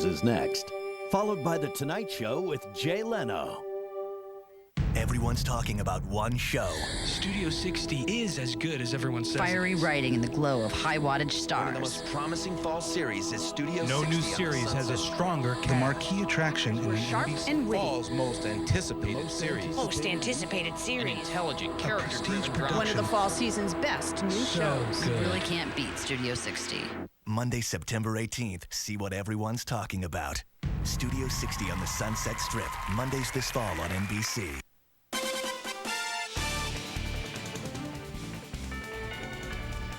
News is next, followed by The Tonight Show with Jay Leno. Everyone's talking about one show. Studio 60 is as good as everyone says. Fiery writing in the glow of high-wattage stars. One of the most promising fall series is Studio 60. No new series has a stronger cast. The marquee attraction in the Sharp and witty. Fall's most anticipated series. Most anticipated series. An intelligent, character-driven drama. One of the fall season's best new shows. good. You really can't beat Studio 60. Monday, September 18th. See what everyone's talking about. Studio 60 on the Sunset Strip. Mondays this fall on NBC.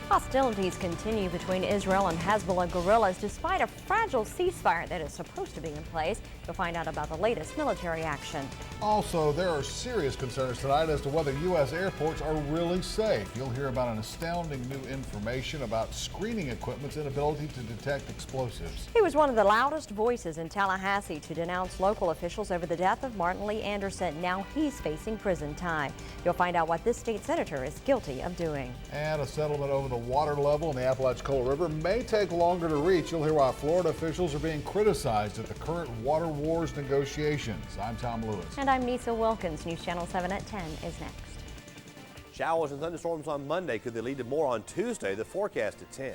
Hostilities continue between Israel and Hezbollah guerrillas despite a fragile ceasefire that is supposed to be in place. You'll find out about the latest military action. Also, there are serious concerns tonight as to whether U.S. airports are really safe. You'll hear about an astounding new information about screening equipment's inability to detect explosives. He was one of the loudest voices in Tallahassee to denounce local officials over the death of Martin Lee Anderson. Now he's facing prison time. You'll find out what this state senator is guilty of doing. And a settlement over the water level in the Apalachicola River may take longer to reach. You'll hear why Florida officials are being criticized at the current water wars negotiations. I'm Tom Lewis. And I'm Nisa Wilkins. News Channel 7 at 10 is next. Showers and thunderstorms on Monday. Could they lead to more on Tuesday? The forecast at 10.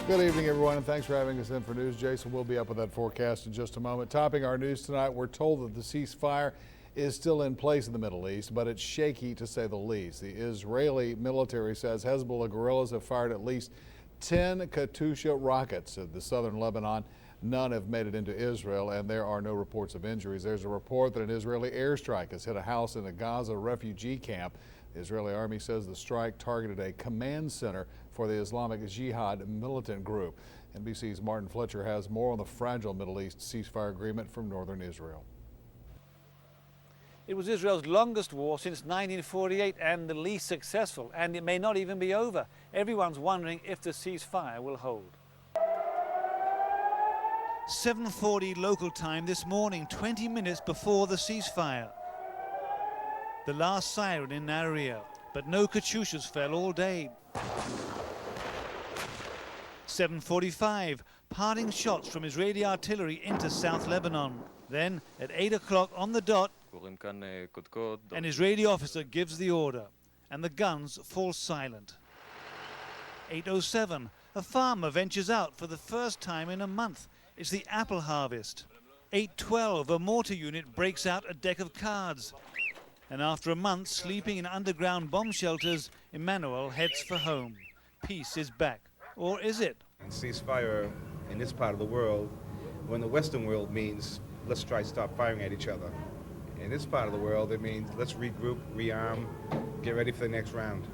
Good evening, everyone, and thanks for having us in for news. Jason will be up with that forecast in just a moment. Topping our news tonight, we're told that the ceasefire is still in place in the Middle East, but it's shaky to say the least. The Israeli military says Hezbollah guerrillas have fired at least 10 Katyusha rockets at the southern Lebanon. None have made it into Israel, and there are no reports of injuries. There's a report that an Israeli airstrike has hit a house in a Gaza refugee camp. The Israeli army says the strike targeted a command center for the Islamic Jihad militant group. NBC's Martin Fletcher has more on the fragile Middle East ceasefire agreement from northern Israel. It was Israel's longest war since 1948 and the least successful, and it may not even be over. Everyone's wondering if the ceasefire will hold. 7:40 local time this morning, 20 minutes before the ceasefire. The last siren in Nahariya, but no Katyushas fell all day. 7:45, parting shots from Israeli artillery into South Lebanon. Then, at 8 o'clock on the dot, an Israeli officer gives the order, and the guns fall silent. 8:07, a farmer ventures out for the first time in a month. It's the apple harvest. 8:12, a mortar unit breaks out a deck of cards. And after a month sleeping in underground bomb shelters, Emmanuel heads for home. Peace is back. Or is it? And ceasefire in this part of the world, when the Western world means let's try to stop firing at each other. In this part of the world, it means let's regroup, rearm, get ready for the next round.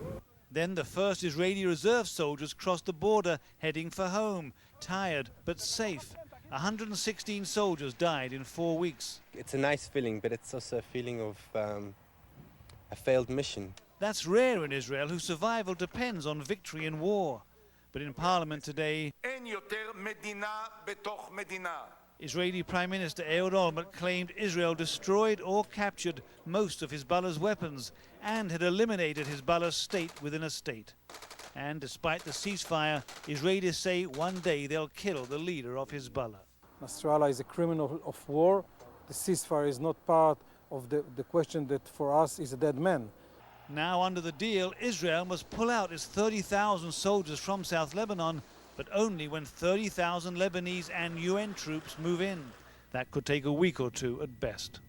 Then the first Israeli reserve soldiers cross the border, heading for home. Tired, but safe. 116 soldiers died in 4 weeks. It's a nice feeling, but it's also a feeling of a failed mission. That's rare in Israel, whose survival depends on victory in war. But in Parliament today, Israeli Prime Minister Ehud Olmert claimed Israel destroyed or captured most of Hezbollah's weapons and had eliminated Hezbollah's state within a state. And despite the ceasefire, Israelis say one day they'll kill the leader of Hezbollah. Nasrallah is a criminal of war. The ceasefire is not part of the question that for us is a dead man. Now under the deal, Israel must pull out its 30,000 soldiers from South Lebanon, but only when 30,000 Lebanese and UN troops move in. That could take a week or two at best.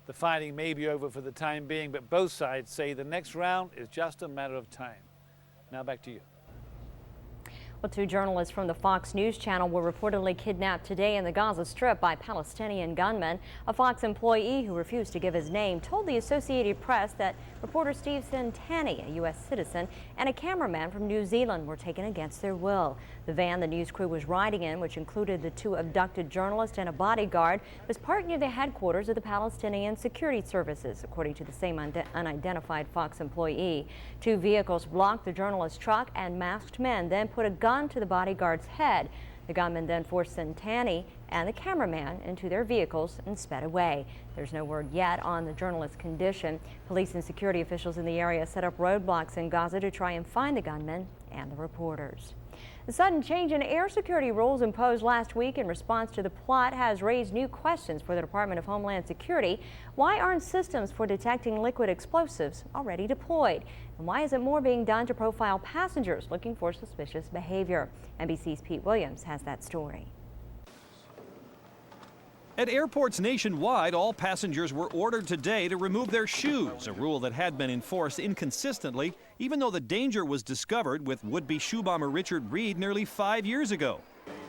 The fighting may be over for the time being, but both sides say the next round is just a matter of time. Now back to you. Well, 2 journalists from the Fox News channel were reportedly kidnapped today in the Gaza Strip by Palestinian gunmen. A Fox employee who refused to give his name told the Associated Press that reporter Steve Santani, a U.S. citizen, and a cameraman from New Zealand were taken against their will. The van the news crew was riding in, which included the 2 abducted journalists and a bodyguard, was parked near the headquarters of the Palestinian Security Services, according to the same unidentified Fox employee. 2 vehicles blocked the journalist's truck, and masked men then put a gun to the bodyguard's head. The gunmen then forced Santani and the cameraman into their vehicles and sped away. There's no word yet on the journalist's condition. Police and security officials in the area set up roadblocks in Gaza to try and find the gunmen and the reporters. The sudden change in air security rules imposed last week in response to the plot has raised new questions for the Department of Homeland Security. Why aren't systems for detecting liquid explosives already deployed? And why isn't more being done to profile passengers looking for suspicious behavior? NBC's Pete Williams has that story. At airports nationwide, all passengers were ordered today to remove their shoes, a rule that had been enforced inconsistently, even though the danger was discovered with would-be shoe bomber Richard Reed nearly 5 years ago.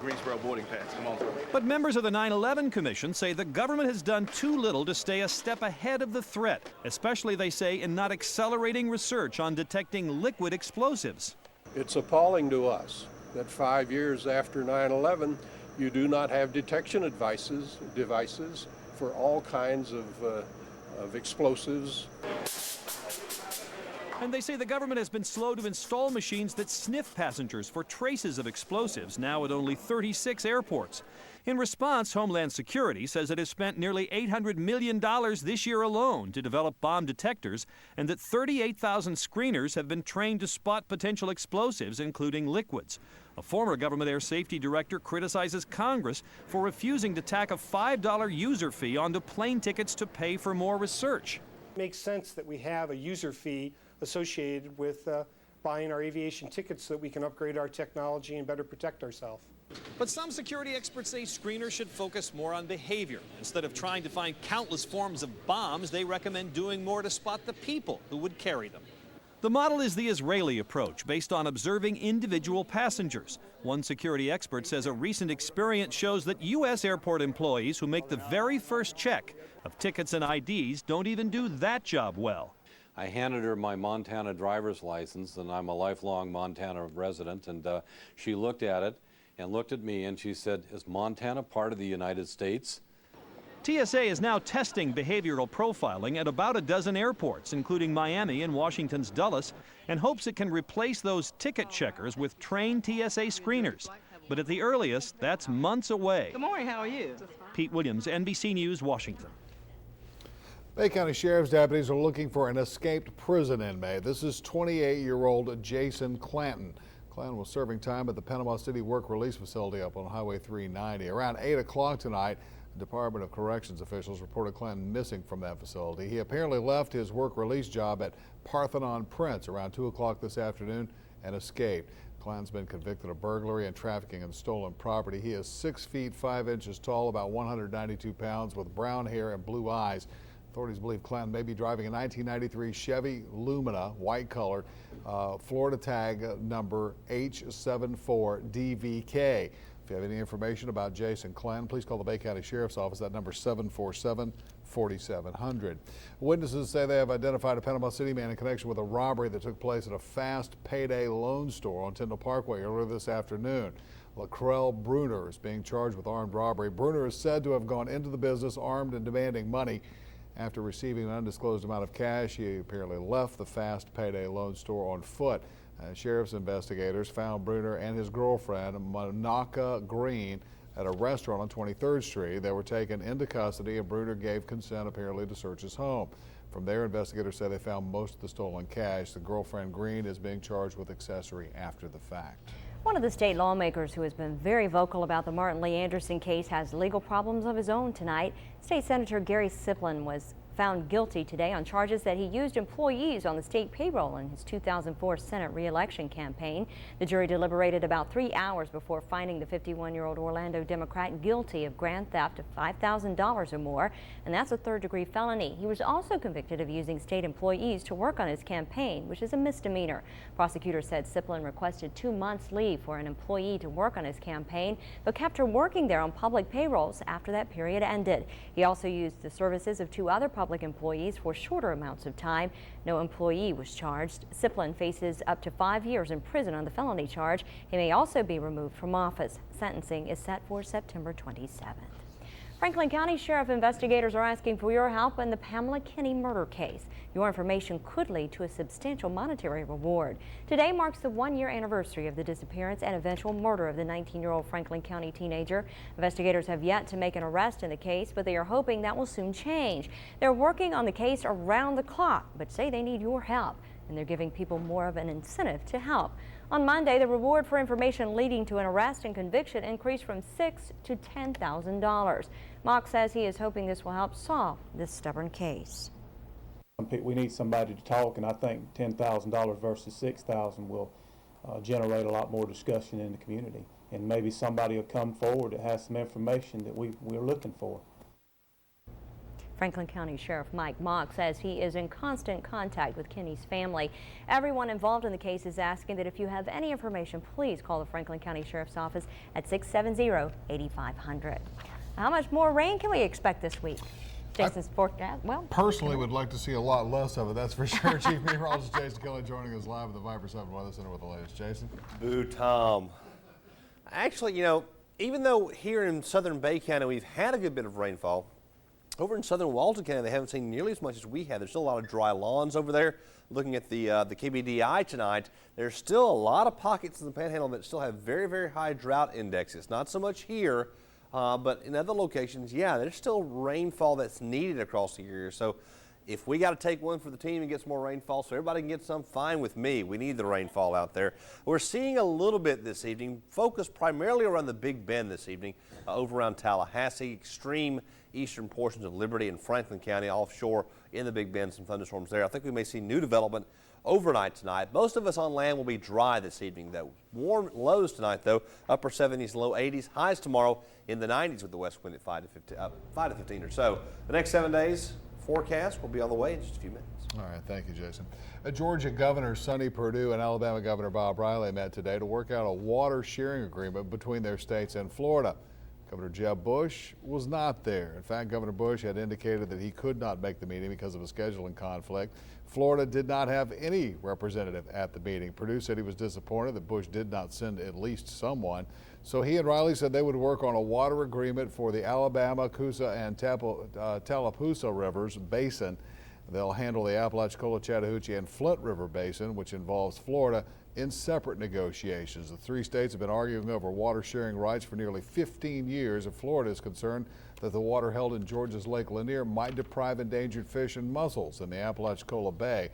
Greensboro boarding pass, come on. But members of the 9/11 Commission say the government has done too little to stay a step ahead of the threat, especially, they say, in not accelerating research on detecting liquid explosives. It's appalling to us that 5 years after 9/11, you do not have detection devices for all kinds of explosives. And they say the government has been slow to install machines that sniff passengers for traces of explosives, now at only 36 airports. In response, Homeland Security says it has spent nearly $800 million this year alone to develop bomb detectors, and that 38,000 screeners have been trained to spot potential explosives, including liquids. A former government air safety director criticizes Congress for refusing to tack a $5 user fee onto plane tickets to pay for more research. It makes sense that we have a user fee associated with buying our aviation tickets so that we can upgrade our technology and better protect ourselves. But some security experts say screeners should focus more on behavior. Instead of trying to find countless forms of bombs, they recommend doing more to spot the people who would carry them. The model is the Israeli approach, based on observing individual passengers. One security expert says a recent experience shows that U.S. airport employees who make the very first check of tickets and IDs don't even do that job well. I handed her my Montana driver's license, and I'm a lifelong Montana resident, and she looked at it and looked at me, and she said, "Is Montana part of the United States?" TSA is now testing behavioral profiling at about a dozen airports, including Miami and Washington's Dulles, and hopes it can replace those ticket checkers with trained TSA screeners. But at the earliest, that's months away. Good morning, how are you? Pete Williams, NBC News, Washington. Bay County Sheriff's deputies are looking for an escaped prison inmate. This is 28-year-old Jason Clanton. Clanton was serving time at the Panama City Work Release Facility up on Highway 390. Around 8 o'clock tonight, the Department of Corrections officials reported Clanton missing from that facility. He apparently left his work release job at Parthenon Prince around 2 o'clock this afternoon and escaped. Clanton's been convicted of burglary and trafficking in stolen property. He is 6 feet 5 inches tall, about 192 pounds, with brown hair and blue eyes. Authorities believe Clanton may be driving a 1993 Chevy Lumina, white colored, Florida tag number H74DVK. If you have any information about Jason Clanton, please call the Bay County Sheriff's Office. That number is 747-4700. Witnesses say they have identified a Panama City man in connection with a robbery that took place at a fast payday loan store on Tyndall Parkway earlier this afternoon. Lakrell Bruner is being charged with armed robbery. Bruner is said to have gone into the business armed and demanding money. After receiving an undisclosed amount of cash, he apparently left the fast payday loan store on foot. Sheriff's investigators found Bruner and his girlfriend, Monica Green, at a restaurant on 23rd Street. They were taken into custody, and Bruner gave consent apparently to search his home. From there, investigators say they found most of the stolen cash. The girlfriend, Green, is being charged with accessory after the fact. One of the state lawmakers who has been very vocal about the Martin Lee Anderson case has legal problems of his own tonight. State Senator Gary Siplin was found guilty today on charges that he used employees on the state payroll in his 2004 Senate re-election campaign. The jury deliberated about 3 hours before finding the 51-year-old Orlando Democrat guilty of grand theft of $5,000 or more, and that's a third-degree felony. He was also convicted of using state employees to work on his campaign, which is a misdemeanor. Prosecutors said Siplin requested 2 months leave for an employee to work on his campaign, but kept her working there on public payrolls after that period ended. He also used the services of 2 other public employees for shorter amounts of time. No employee was charged. Siplin faces up to 5 years in prison on the felony charge. He may also be removed from office. Sentencing is set for September 27th. Franklin County Sheriff investigators are asking for your help in the Pamela Kinney murder case. Your information could lead to a substantial monetary reward. Today marks the 1-year anniversary of the disappearance and eventual murder of the 19-year-old Franklin County teenager. Investigators have yet to make an arrest in the case, but they are hoping that will soon change. They're working on the case around the clock, but say they need your help, and they're giving people more of an incentive to help. On Monday, the reward for information leading to an arrest and conviction increased from $6,000 to $10,000. Mock says he is hoping this will help solve this stubborn case. We need somebody to talk, and I think $10,000 versus $6,000 will generate a lot more discussion in the community. And maybe somebody will come forward that has some information that we're looking for. Franklin County Sheriff Mike Mock says he is in constant contact with Kinney's family. Everyone involved in the case is asking that if you have any information, please call the Franklin County Sheriff's Office at 670-8500. How much more rain can we expect this week? Jason's forecast. Well, personally would like to see a lot less of it, that's for sure. Chief Meteorologist Jason Kelly joining us live at the Viper 7 Weather Center with the latest. Jason? Boo, Tom. Actually, you know, even though here in southern Bay County we've had a good bit of rainfall, over in southern Walton County they haven't seen nearly as much as we have. There's still a lot of dry lawns over there. Looking at the KBDI tonight, there's still a lot of pockets in the Panhandle that still have very, very high drought indexes. Not so much here, but in other locations, yeah, there's still rainfall that's needed across the area. So if we got to take one for the team and get some more rainfall so everybody can get some, fine with me. We need the rainfall out there. We're seeing a little bit this evening, focused primarily around the Big Bend this evening, over around Tallahassee, extreme eastern portions of Liberty and Franklin County, offshore in the Big Bend, some thunderstorms there. I think we may see new development overnight tonight. Most of us on land will be dry this evening, though. Warm lows tonight, though, upper 70s, low 80s. Highs tomorrow in the 90s with the west wind at 5 to 15 or so. The next 7 days forecast will be on the way in just a few minutes. All right, thank you, Jason. Georgia Governor Sonny Perdue and Alabama Governor Bob Riley met today to work out a water sharing agreement between their states and Florida. Governor Jeb Bush was not there. In fact, Governor Bush had indicated that he could not make the meeting because of a scheduling conflict. Florida did not have any representative at the meeting. Perdue said he was disappointed that Bush did not send at least someone. So he and Riley said they would work on a water agreement for the Alabama, Coosa, and Tallapoosa Rivers Basin. They'll handle the Apalachicola, Chattahoochee, and Flint River Basin, which involves Florida, in separate negotiations. The three states have been arguing over water sharing rights for nearly 15 years. If Florida is concerned that the water held in Georgia's Lake Lanier might deprive endangered fish and mussels in the Apalachicola Bay.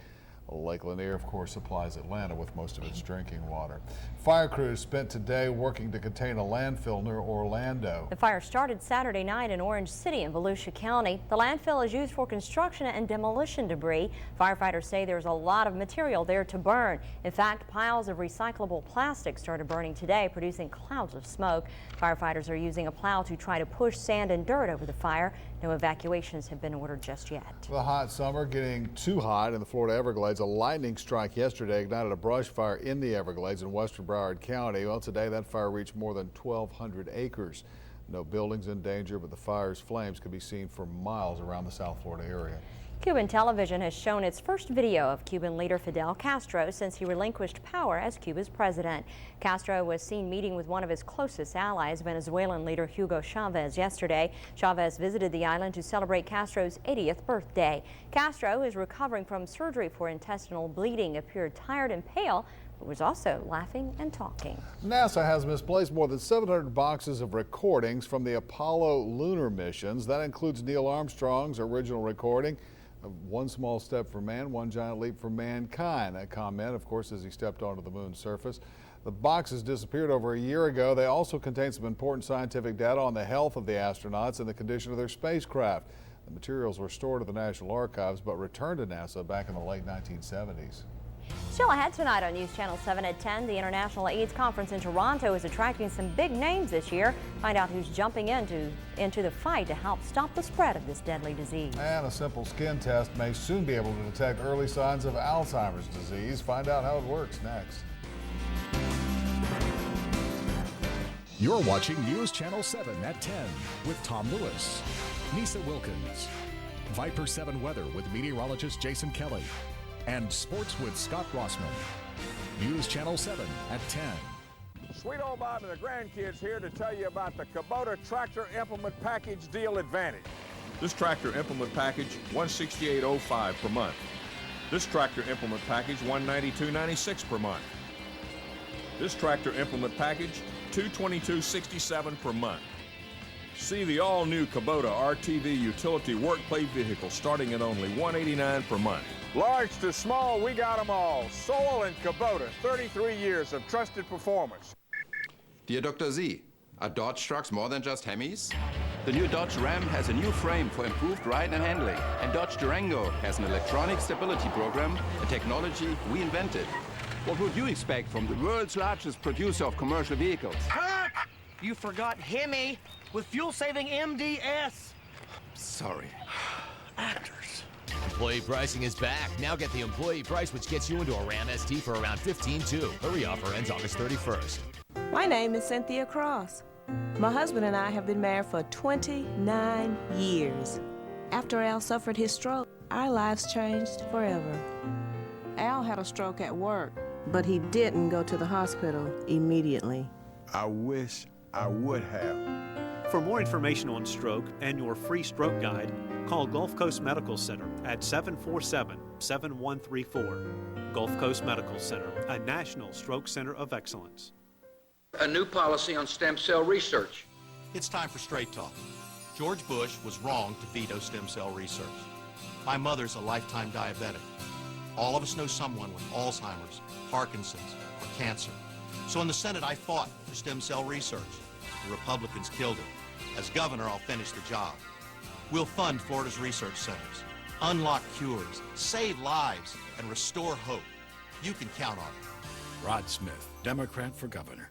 Lake Lanier, of course, supplies Atlanta with most of its drinking water. Fire crews spent today working to contain a landfill near Orlando. The fire started Saturday night in Orange City in Volusia County. The landfill is used for construction and demolition debris. Firefighters say there's a lot of material there to burn. In fact, piles of recyclable plastic started burning today, producing clouds of smoke. Firefighters are using a plow to try to push sand and dirt over the fire. No evacuations have been ordered just yet. The hot summer getting too hot in the Florida Everglades. A lightning strike yesterday ignited a brush fire in the Everglades in western Broward County. Well, today that fire reached more than 1,200 acres. No buildings in danger, but the fire's flames could be seen for miles around the South Florida area. Cuban television has shown its first video of Cuban leader Fidel Castro since he relinquished power as Cuba's president. Castro was seen meeting with one of his closest allies, Venezuelan leader Hugo Chavez, yesterday. Chavez visited the island to celebrate Castro's 80th birthday. Castro is recovering from surgery for intestinal bleeding, appeared tired and pale, but was also laughing and talking. NASA has misplaced more than 700 boxes of recordings from the Apollo lunar missions. That includes Neil Armstrong's original recording of One Small Step for Man, One Giant Leap for Mankind. That comment, of course, as he stepped onto the moon's surface. The boxes disappeared over a year ago. They also contain some important scientific data on the health of the astronauts and the condition of their spacecraft. The materials were stored at the National Archives but returned to NASA back in the late 1970s. Still ahead tonight on News Channel 7 at 10, the International AIDS Conference in Toronto is attracting some big names this year. Find out who's jumping into the fight to help stop the spread of this deadly disease. And a simple skin test may soon be able to detect early signs of Alzheimer's disease. Find out how it works next. You're watching News Channel 7 at 10 with Tom Lewis, Nisa Wilkins, Viper 7 weather with meteorologist Jason Kelly, and sports with Scott Rossman. News Channel 7 at 10. Sweet old Bob and the grandkids here to tell you about the Kubota Tractor Implement Package Deal Advantage. This tractor implement package, $168.05 per month. This tractor implement package, $192.96 per month. This tractor implement package, $222.67 per month. See the all-new Kubota RTV utility work plate vehicle starting at only $189 per month. Large to small, we got them all. Soul and Kubota, 33 years of trusted performance. Dear Dr. Z, are Dodge trucks more than just Hemis? The new Dodge Ram has a new frame for improved ride and handling, and Dodge Durango has an electronic stability program, a technology we invented. What would you expect from the world's largest producer of commercial vehicles? Cut! You forgot Hemi with fuel-saving MDS. Sorry. Actors. Employee pricing is back. Now get the employee price, which gets you into a Ram ST for around $15,200. Hurry, offer ends August 31st. My name is Cynthia Cross. My husband and I have been married for 29 years. After Al suffered his stroke, our lives changed forever. Al had a stroke at work, but he didn't go to the hospital immediately. I wish I would have. For more information on stroke and your free stroke guide, call Gulf Coast Medical Center at 747-7134. Gulf Coast Medical Center, a national stroke center of excellence. A new policy on stem cell research. It's time for straight talk. George Bush was wrong to veto stem cell research. My mother's a lifetime diabetic. All of us know someone with Alzheimer's, Parkinson's, or cancer. So in the Senate, I fought for stem cell research. The Republicans killed it. As governor, I'll finish the job. We'll fund Florida's research centers, unlock cures, save lives, and restore hope. You can count on it. Rod Smith, Democrat for governor.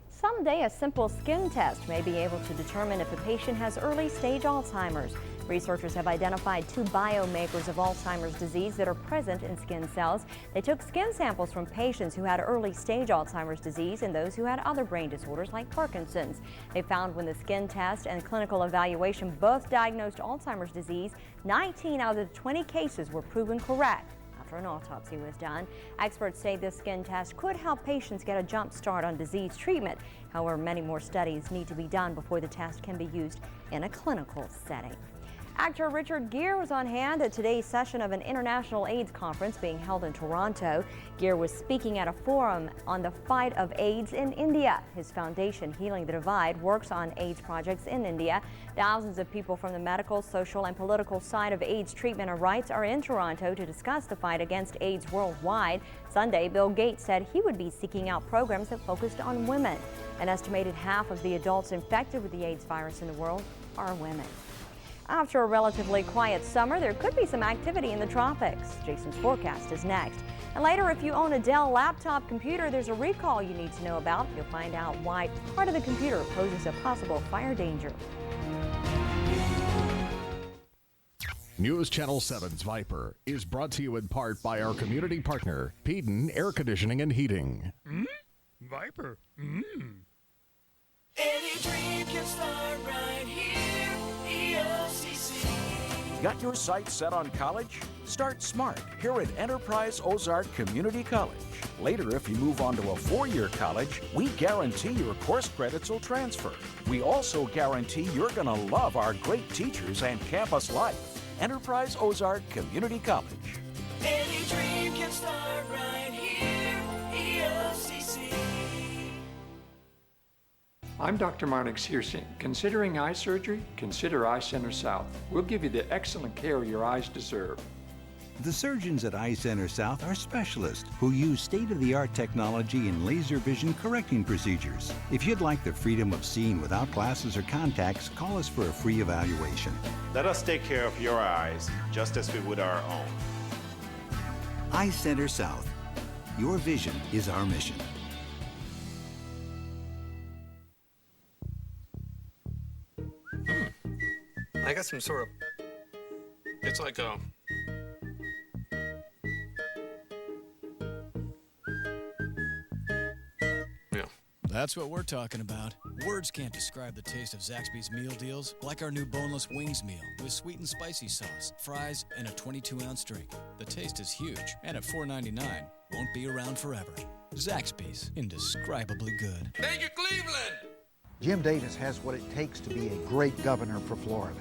Someday, a simple skin test may be able to determine if a patient has early-stage Alzheimer's. Researchers have identified two biomarkers of Alzheimer's disease that are present in skin cells. They took skin samples from patients who had early-stage Alzheimer's disease and those who had other brain disorders like Parkinson's. They found when the skin test and clinical evaluation both diagnosed Alzheimer's disease, 19 out of the 20 cases were proven correct after an autopsy was done. Experts say this skin test could help patients get a jump start on disease treatment. However, many more studies need to be done before the test can be used in a clinical setting. Actor Richard Gere was on hand at today's session of an international AIDS conference being held in Toronto. Gere was speaking at a forum on the fight of AIDS in India. His foundation, Healing the Divide, works on AIDS projects in India. Thousands of people from the medical, social, and political side of AIDS treatment and rights are in Toronto to discuss the fight against AIDS worldwide. Sunday, Bill Gates said he would be seeking out programs that focused on women. An estimated half of the adults infected with the AIDS virus in the world are women. After a relatively quiet summer, there could be some activity in the tropics. Jason's forecast is next. And later, if you own a Dell laptop computer, there's a recall you need to know about. You'll find out why part of the computer poses a possible fire danger. News Channel 7's Viper is brought to you in part by our community partner, Peden Air Conditioning and Heating. Viper. Any dream can start right here. Got your sights set on college? Start smart here at Enterprise Ozark Community College. Later, if you move on to a four-year college, we guarantee your course credits will transfer. We also guarantee you're going to love our great teachers and campus life. Enterprise Ozark Community College. Any dream can start right here. EOCC. I'm Dr. Marnik Searson. Considering eye surgery? Consider Eye Center South. We'll give you the excellent care your eyes deserve. The surgeons at Eye Center South are specialists who use state-of-the-art technology in laser vision correcting procedures. If you'd like the freedom of seeing without glasses or contacts, call us for a free evaluation. Let us take care of your eyes just as we would our own. Eye Center South. Your vision is our mission. I got some sort of, it's like a, yeah. That's what we're talking about. Words can't describe the taste of Zaxby's meal deals, like our new boneless wings meal with sweet and spicy sauce, fries, and a 22-ounce drink. The taste is huge, and at $4.99, won't be around forever. Zaxby's, indescribably good. Thank you, Cleveland! Jim Davis has what it takes to be a great governor for Florida.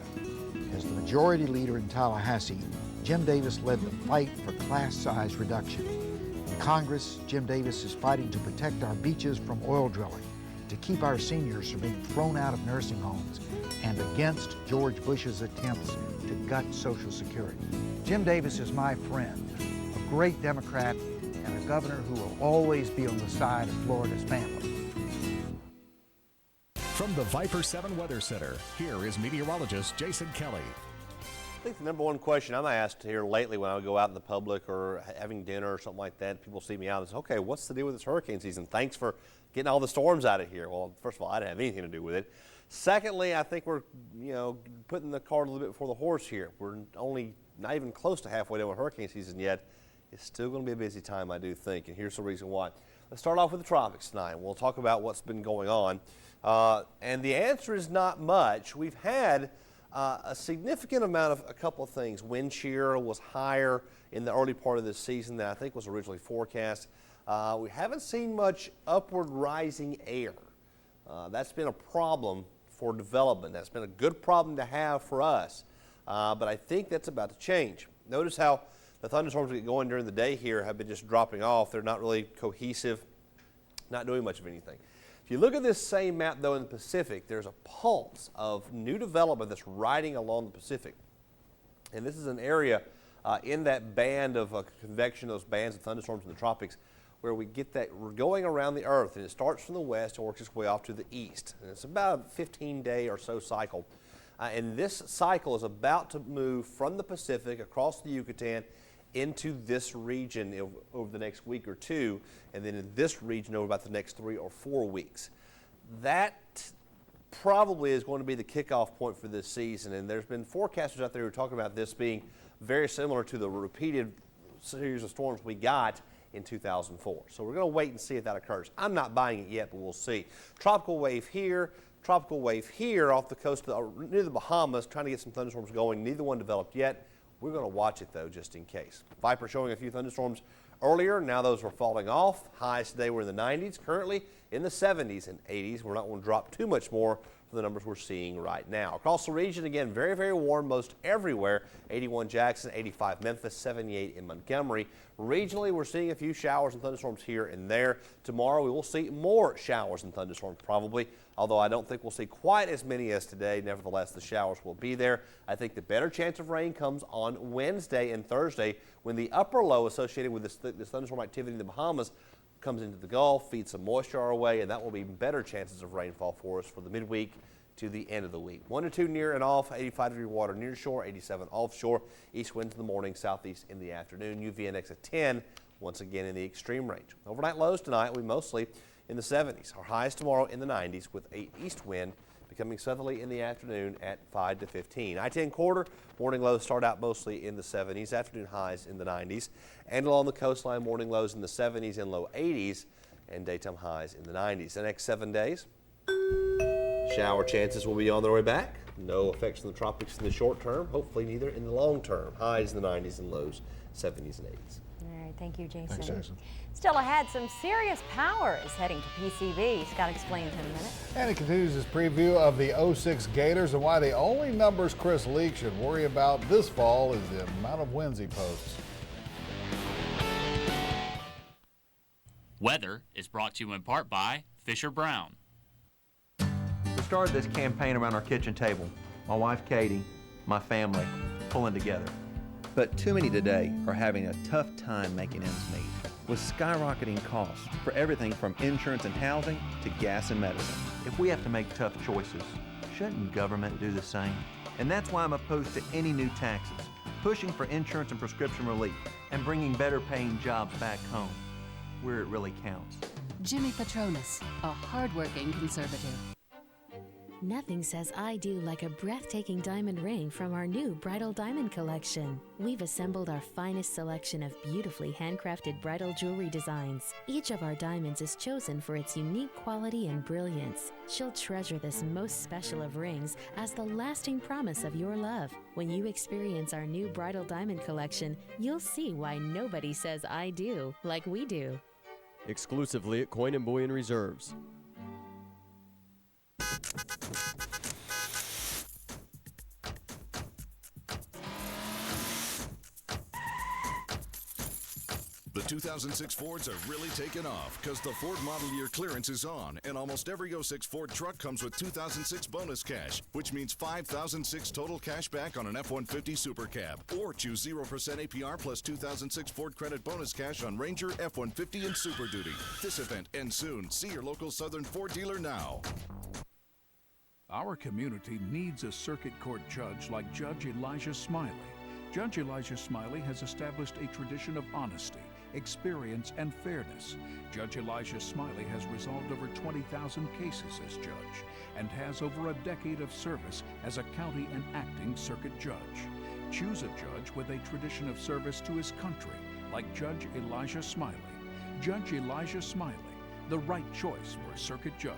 As the majority leader in Tallahassee, Jim Davis led the fight for class size reduction. In Congress, Jim Davis is fighting to protect our beaches from oil drilling, to keep our seniors from being thrown out of nursing homes, and against George Bush's attempts to gut Social Security. Jim Davis is my friend, a great Democrat, and a governor who will always be on the side of Florida's family. From the Viper 7 Weather Center, here is meteorologist Jason Kelly. I think the number one question I'm asked here lately when I go out in the public or having dinner or something like that, people see me out and say, okay, what's the deal with this hurricane season? Thanks for getting all the storms out of here. Well, first of all, I didn't have anything to do with it. Secondly, I think we're, putting the cart a little bit before the horse here. We're only not even close to halfway done with hurricane season yet. It's still going to be a busy time, I do think, and here's the reason why. Let's start off with the tropics tonight. We'll talk about what's been going on. And the answer is not much. We've had a significant amount of a couple of things. Wind shear was higher in the early part of this season than I think was originally forecast. We haven't seen much upward rising air. That's been a problem for development. That's been a good problem to have for us. But I think that's about to change. Notice how the thunderstorms that get going during the day here have been just dropping off. They're not really cohesive, not doing much of anything. If you look at this same map, though, in the Pacific, there's a pulse of new development that's riding along the Pacific. And this is an area in that band of convection, those bands of thunderstorms in the tropics, where we get that we're going around the Earth, and it starts from the west and works its way off to the east. And it's about a 15-day or so cycle. And this cycle is about to move from the Pacific across the Yucatan into this region over the next week or two, and then in this region over about the next 3 or 4 weeks. That probably is going to be the kickoff point for this season, and there's been forecasters out there who are talking about this being very similar to the repeated series of storms we got in 2004. So we're going to wait and see if that occurs. I'm not buying it yet, but we'll see. Tropical wave here off the coast near the Bahamas, trying to get some thunderstorms going. Neither one developed yet. We're going to watch it, though, just in case. Viper showing a few thunderstorms earlier. Now those are falling off. Highs today were in the 90s. Currently in the 70s and 80s. We're not going to drop too much more for the numbers we're seeing right now. Across the region, again, very, very warm most everywhere. 81 Jackson, 85 Memphis, 78 in Montgomery. Regionally, we're seeing a few showers and thunderstorms here and there. Tomorrow, we will see more showers and thunderstorms probably, although I don't think we'll see quite as many as today. Nevertheless, the showers will be there. I think the better chance of rain comes on Wednesday and Thursday when the upper low associated with this thunderstorm activity in the Bahamas comes into the Gulf, feeds some moisture our way, and that will be better chances of rainfall for us for the midweek to the end of the week. 1 to 2 near and off, 85-degree water near shore, 87 offshore, east winds in the morning, southeast in the afternoon, UVNX at 10, once again in the extreme range. Overnight lows tonight will be mostly in the 70s. Our highs tomorrow in the 90s with a east wind becoming southerly in the afternoon at 5 to 15. I-10 corridor, morning lows start out mostly in the 70s, afternoon highs in the 90s. And along the coastline, morning lows in the 70s and low 80s, and daytime highs in the 90s. The next 7 days, shower chances will be on their way back. No effects in the tropics in the short term, hopefully neither in the long term. Highs in the 90s and lows 70s and 80s. All right, thank you, Jason. Thanks, Jason. Still ahead, some serious power is heading to PCB. Scott explains in a minute. And he continues his preview of the 06 Gators and why the only numbers Chris Leak should worry about this fall is the amount of wins he posts. Weather is brought to you in part by Fisher Brown. We started this campaign around our kitchen table. My wife, Katie, my family, pulling together. But too many today are having a tough time making ends meet, with skyrocketing costs for everything from insurance and housing to gas and medicine. If we have to make tough choices, shouldn't government do the same? And that's why I'm opposed to any new taxes, pushing for insurance and prescription relief, and bringing better paying jobs back home, where it really counts. Jimmy Petronas, a hardworking conservative. Nothing says I do like a breathtaking diamond ring from our new bridal diamond collection. We've assembled our finest selection of beautifully handcrafted bridal jewelry designs. Each of our diamonds is chosen for its unique quality and brilliance. She'll treasure this most special of rings as the lasting promise of your love. When you experience our new bridal diamond collection, you'll see why nobody says I do like we do. Exclusively at Coin and Bullion Reserves. The 2006 Fords are really taking off because the Ford model year clearance is on, and almost every 06 Ford truck comes with 2006 bonus cash, which means 5,006 total cash back on an F-150 Super Cab. Or choose 0% APR plus 2006 Ford credit bonus cash on Ranger, F-150, and Super Duty. This event ends soon. See your local Southern Ford dealer now. Our community needs a circuit court judge like Judge Elijah Smiley. Judge Elijah Smiley has established a tradition of honesty, experience, and fairness. Judge Elijah Smiley has resolved over 20,000 cases as judge and has over a decade of service as a county and acting circuit judge. Choose a judge with a tradition of service to his country like Judge Elijah Smiley. Judge Elijah Smiley, the right choice for a circuit judge.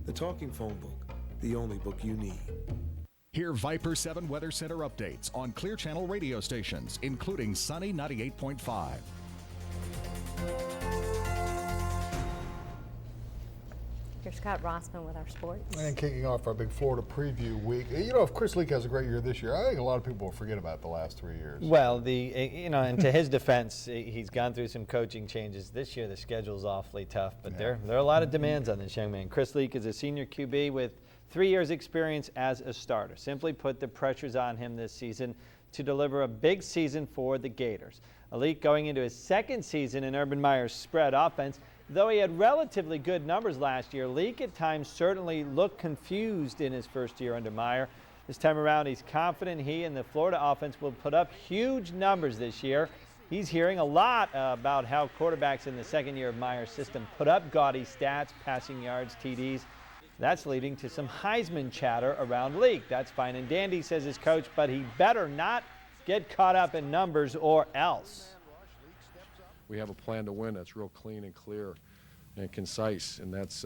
The Talking Phone Book, the only book you need. Hear Viper 7 Weather Center updates on Clear Channel radio stations, including Sunny 98.5. Here's Scott Rossman with our sports. And kicking off our big Florida preview week. You know, if Chris Leak has a great year this year, I think a lot of people will forget about the last 3 years. Well, and to his defense, he's gone through some coaching changes. This year, the schedule's awfully tough, but there are a lot of demands on this young man. Chris Leak is a senior QB with 3 years experience as a starter. Simply put, the pressure's on him this season to deliver a big season for the Gators. Leak going into his second season in Urban Meyer's spread offense. Though he had relatively good numbers last year, Leak at times certainly looked confused in his first year under Meyer. This time around, he's confident he and the Florida offense will put up huge numbers this year. He's hearing a lot about how quarterbacks in the second year of Meyer's system put up gaudy stats, passing yards, TDs. That's leading to some Heisman chatter around Leak. That's fine and dandy, says his coach, but he better not get caught up in numbers or else. We have a plan to win that's real clean and clear and concise, and that's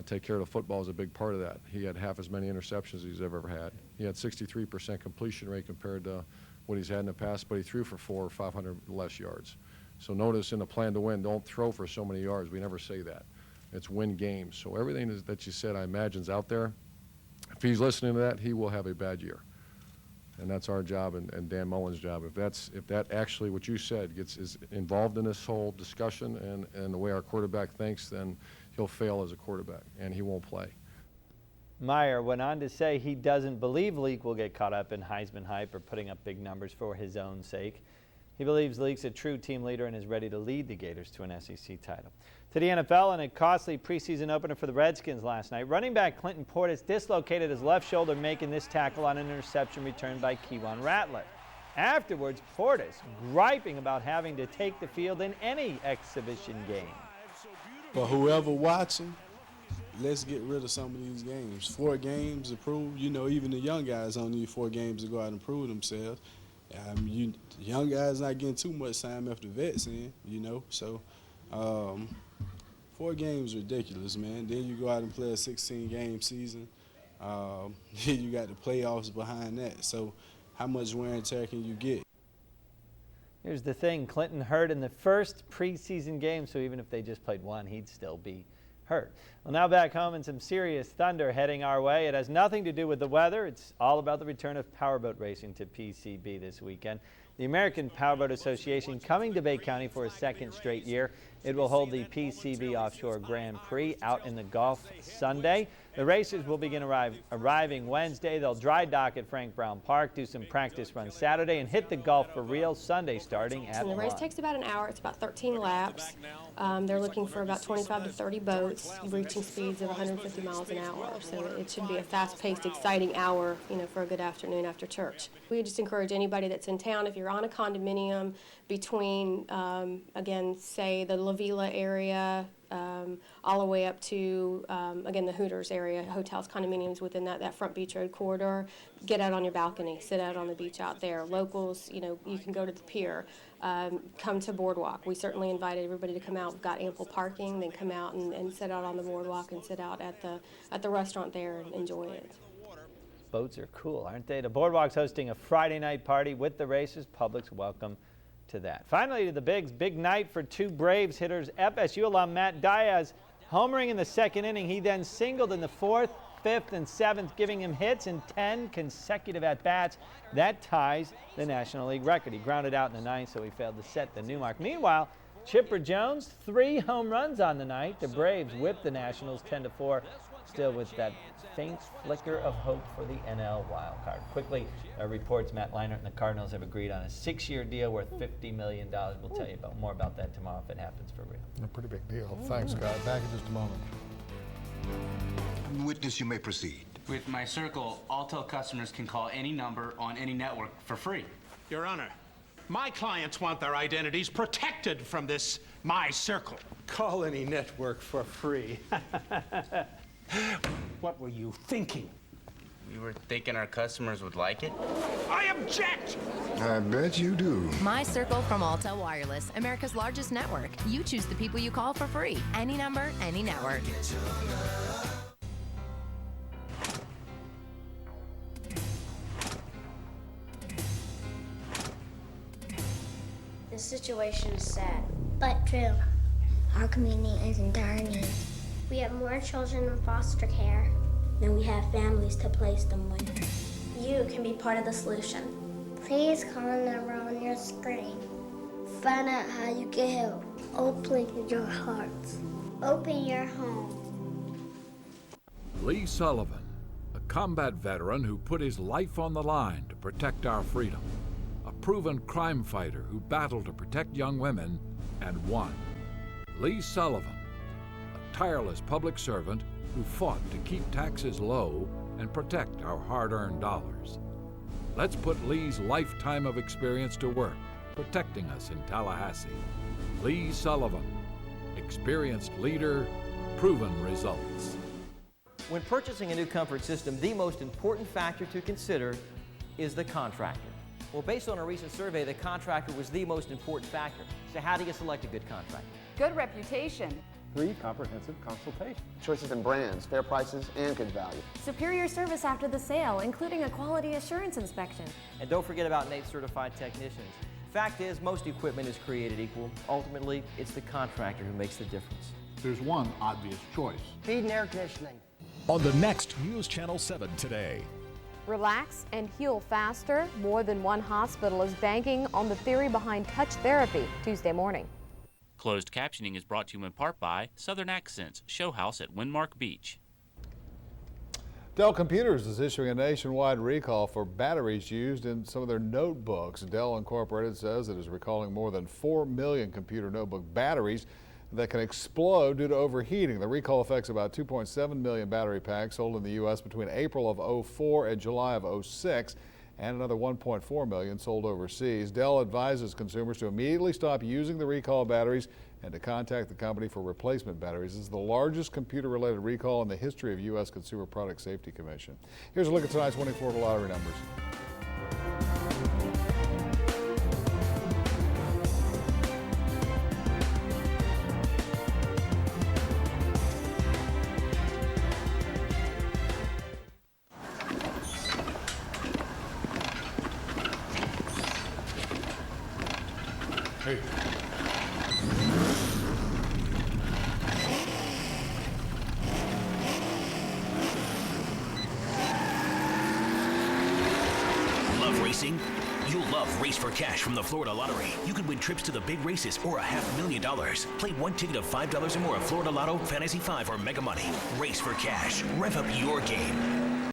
take care of the football is a big part of that. He had half as many interceptions as he's ever had. He had 63% completion rate compared to what he's had in the past, but he threw for 400 or 500 less yards. So notice in the plan to win, don't throw for so many yards. We never say that. It's win games. So everything that you said, I imagine, is out there. If he's listening to that, he will have a bad year. And that's our job and Dan Mullen's job. If that actually what you said is involved in this whole discussion and the way our quarterback thinks, then he'll fail as a quarterback and he won't play. Meyer went on to say he doesn't believe Leak will get caught up in Heisman hype or putting up big numbers for his own sake. He believes Leak's a true team leader and is ready to lead the Gators to an SEC title. To the NFL, and a costly preseason opener for the Redskins last night, running back Clinton Portis dislocated his left shoulder, making this tackle on an interception returned by Keywan Ratliff. Afterwards, Portis griping about having to take the field in any exhibition game. For whoever watching, let's get rid of some of these games. 4 games to prove, even the young guys don't need 4 games to go out and prove themselves. Young guys not getting too much time after vets in, so 4 games ridiculous, man. Then you go out and play a 16-game season. Then you got the playoffs behind that. So how much wear and tear can you get? Here's the thing. Clinton hurt in the first preseason game, so even if they just played one, he'd still be hurt. Well, now back home and some serious thunder heading our way. It has nothing to do with the weather. It's all about the return of powerboat racing to PCB this weekend. The American Powerboat Association coming to Bay County for a second straight year. It will hold the PCV Offshore Grand Prix out in the Gulf Sunday. The racers will begin arriving Wednesday. They'll dry dock at Frank Brown Park, do some practice runs Saturday, and hit the Gulf for real Sunday starting at 1. The race takes about an hour. It's about 13 laps. They're looking for about 25 to 30 boats, reaching speeds of 150 miles an hour. So it should be a fast-paced, exciting hour, for a good afternoon after church. We just encourage anybody that's in town, if you're on a condominium between, again, say the La Villa area, all the way up to, again, the Hooters area, hotels, condominiums within that Front Beach Road corridor. Get out on your balcony, sit out on the beach out there. Locals, you can go to the pier, come to Boardwalk. We certainly invited everybody to come out. We've got ample parking, then come out and sit out on the boardwalk and sit out at the restaurant there and enjoy it. Boats are cool, aren't they? The Boardwalk's hosting a Friday night party with the races. Public's welcome to that. Finally, to the bigs. Big night for two Braves hitters. FSU alum Matt Diaz homering in the second inning. He then singled in the 4th, 5th, and 7th, giving him hits in 10 consecutive at-bats. That ties the National League record. He grounded out in the 9th, so he failed to set the new mark. Meanwhile, Chipper Jones, 3 home runs on the night. The Braves whipped the Nationals 10-4, still with that faint flicker of hope for the NL wildcard. Quickly, reports Matt Leinart and the Cardinals have agreed on a 6-year deal worth $50 million. We'll tell you more about that tomorrow if it happens for real. A pretty big deal. Thanks, Scott. Back in just a moment. Witness, you may proceed. With My Circle, Alltel customers can call any number on any network for free. Your Honor, my clients want their identities protected from this My Circle. Call any network for free. What were you thinking? We were thinking our customers would like it. I object! I bet you do. My Circle from Alltel Wireless, America's largest network. You choose the people you call for free. Any number, any network. The situation is sad, but true. Our community is in dire need. We have more children in foster care than we have families to place them with. You can be part of the solution. Please call the number on your screen. Find out how you can help. Open your hearts. Open your home. Lee Sullivan, a combat veteran who put his life on the line to protect our freedom. A proven crime fighter who battled to protect young women and won. Lee Sullivan, a tireless public servant who fought to keep taxes low and protect our hard-earned dollars. Let's put Lee's lifetime of experience to work, protecting us in Tallahassee. Lee Sullivan, experienced leader, proven results. When purchasing a new comfort system, the most important factor to consider is the contractor. Well, based on a recent survey, the contractor was the most important factor. So how do you select a good contractor? Good reputation. 3, comprehensive consultation. Choices in brands, fair prices, and good value. Superior service after the sale, including a quality assurance inspection. And don't forget about NATE certified technicians. Fact is, most equipment is created equal. Ultimately, it's the contractor who makes the difference. There's one obvious choice. Feed and air conditioning. On the next News Channel 7 today. Relax and heal faster. More than one hospital is banking on the theory behind touch therapy. Tuesday morning. Closed captioning is brought to you in part by Southern Accents Show House at Windmark Beach. Dell Computers is issuing a nationwide recall for batteries used in some of their notebooks. Dell Incorporated says it is recalling more than 4 million computer notebook batteries that can explode due to overheating. The recall affects about 2.7 million battery packs sold in the U.S. between April of 04 and July of 06, and another 1.4 million sold overseas. Dell advises consumers to immediately stop using the recall batteries and to contact the company for replacement batteries. This is the largest computer-related recall in the history of U.S. Consumer Product Safety Commission. Here's a look at tonight's winning Florida lottery numbers. Hey. Love racing? You'll love Race for Cash from the Florida Lottery. You can win trips to the big races or $500,000. Play one ticket of $5 or more of Florida Lotto, Fantasy 5, or Mega Money. Race for Cash. Rev up your game.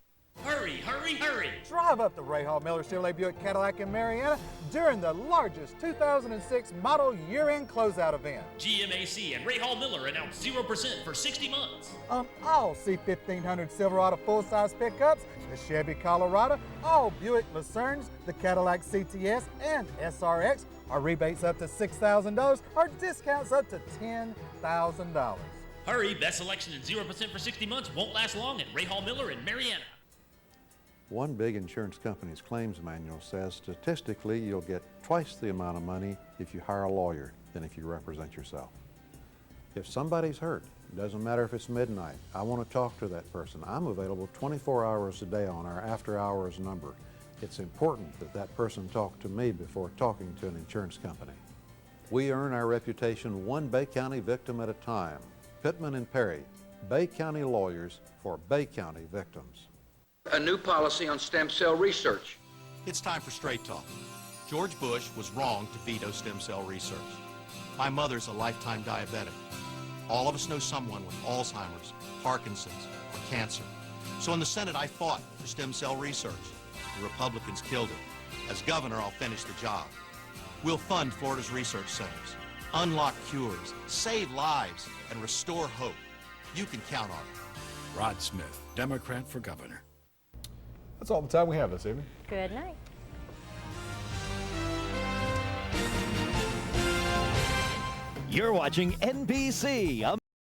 Hurry, hurry, hurry! Drive up to Ray Hall Miller Chevrolet Buick Cadillac in Marietta during the largest 2006 model year-end closeout event. GMAC and Ray Hall Miller announced 0% for 60 months. On all C1500 Silverado full-size pickups, the Chevy Colorado, all Buick Lucernes, the Cadillac CTS, and SRX are rebates up to $6,000 or discounts up to $10,000. Hurry, best selection and 0% for 60 months won't last long at Ray Hall Miller in Marietta. One big insurance company's claims manual says statistically you'll get twice the amount of money if you hire a lawyer than if you represent yourself. If somebody's hurt, it doesn't matter if it's midnight, I want to talk to that person. I'm available 24 hours a day on our after hours number. It's important that that person talk to me before talking to an insurance company. We earn our reputation one Bay County victim at a time. Pittman and Perry, Bay County lawyers for Bay County victims. A new policy on stem cell research. It's time for Straight Talk. George Bush was wrong to veto stem cell research. My mother's a lifetime diabetic. All of us know someone with Alzheimer's, Parkinson's, or cancer. So in the Senate, I fought for stem cell research. The Republicans killed it. As governor, I'll finish the job. We'll fund Florida's research centers, unlock cures, save lives, and restore hope. You can count on it. Rod Smith, Democrat for governor. That's all the time we have this evening. Good night. You're watching NBC.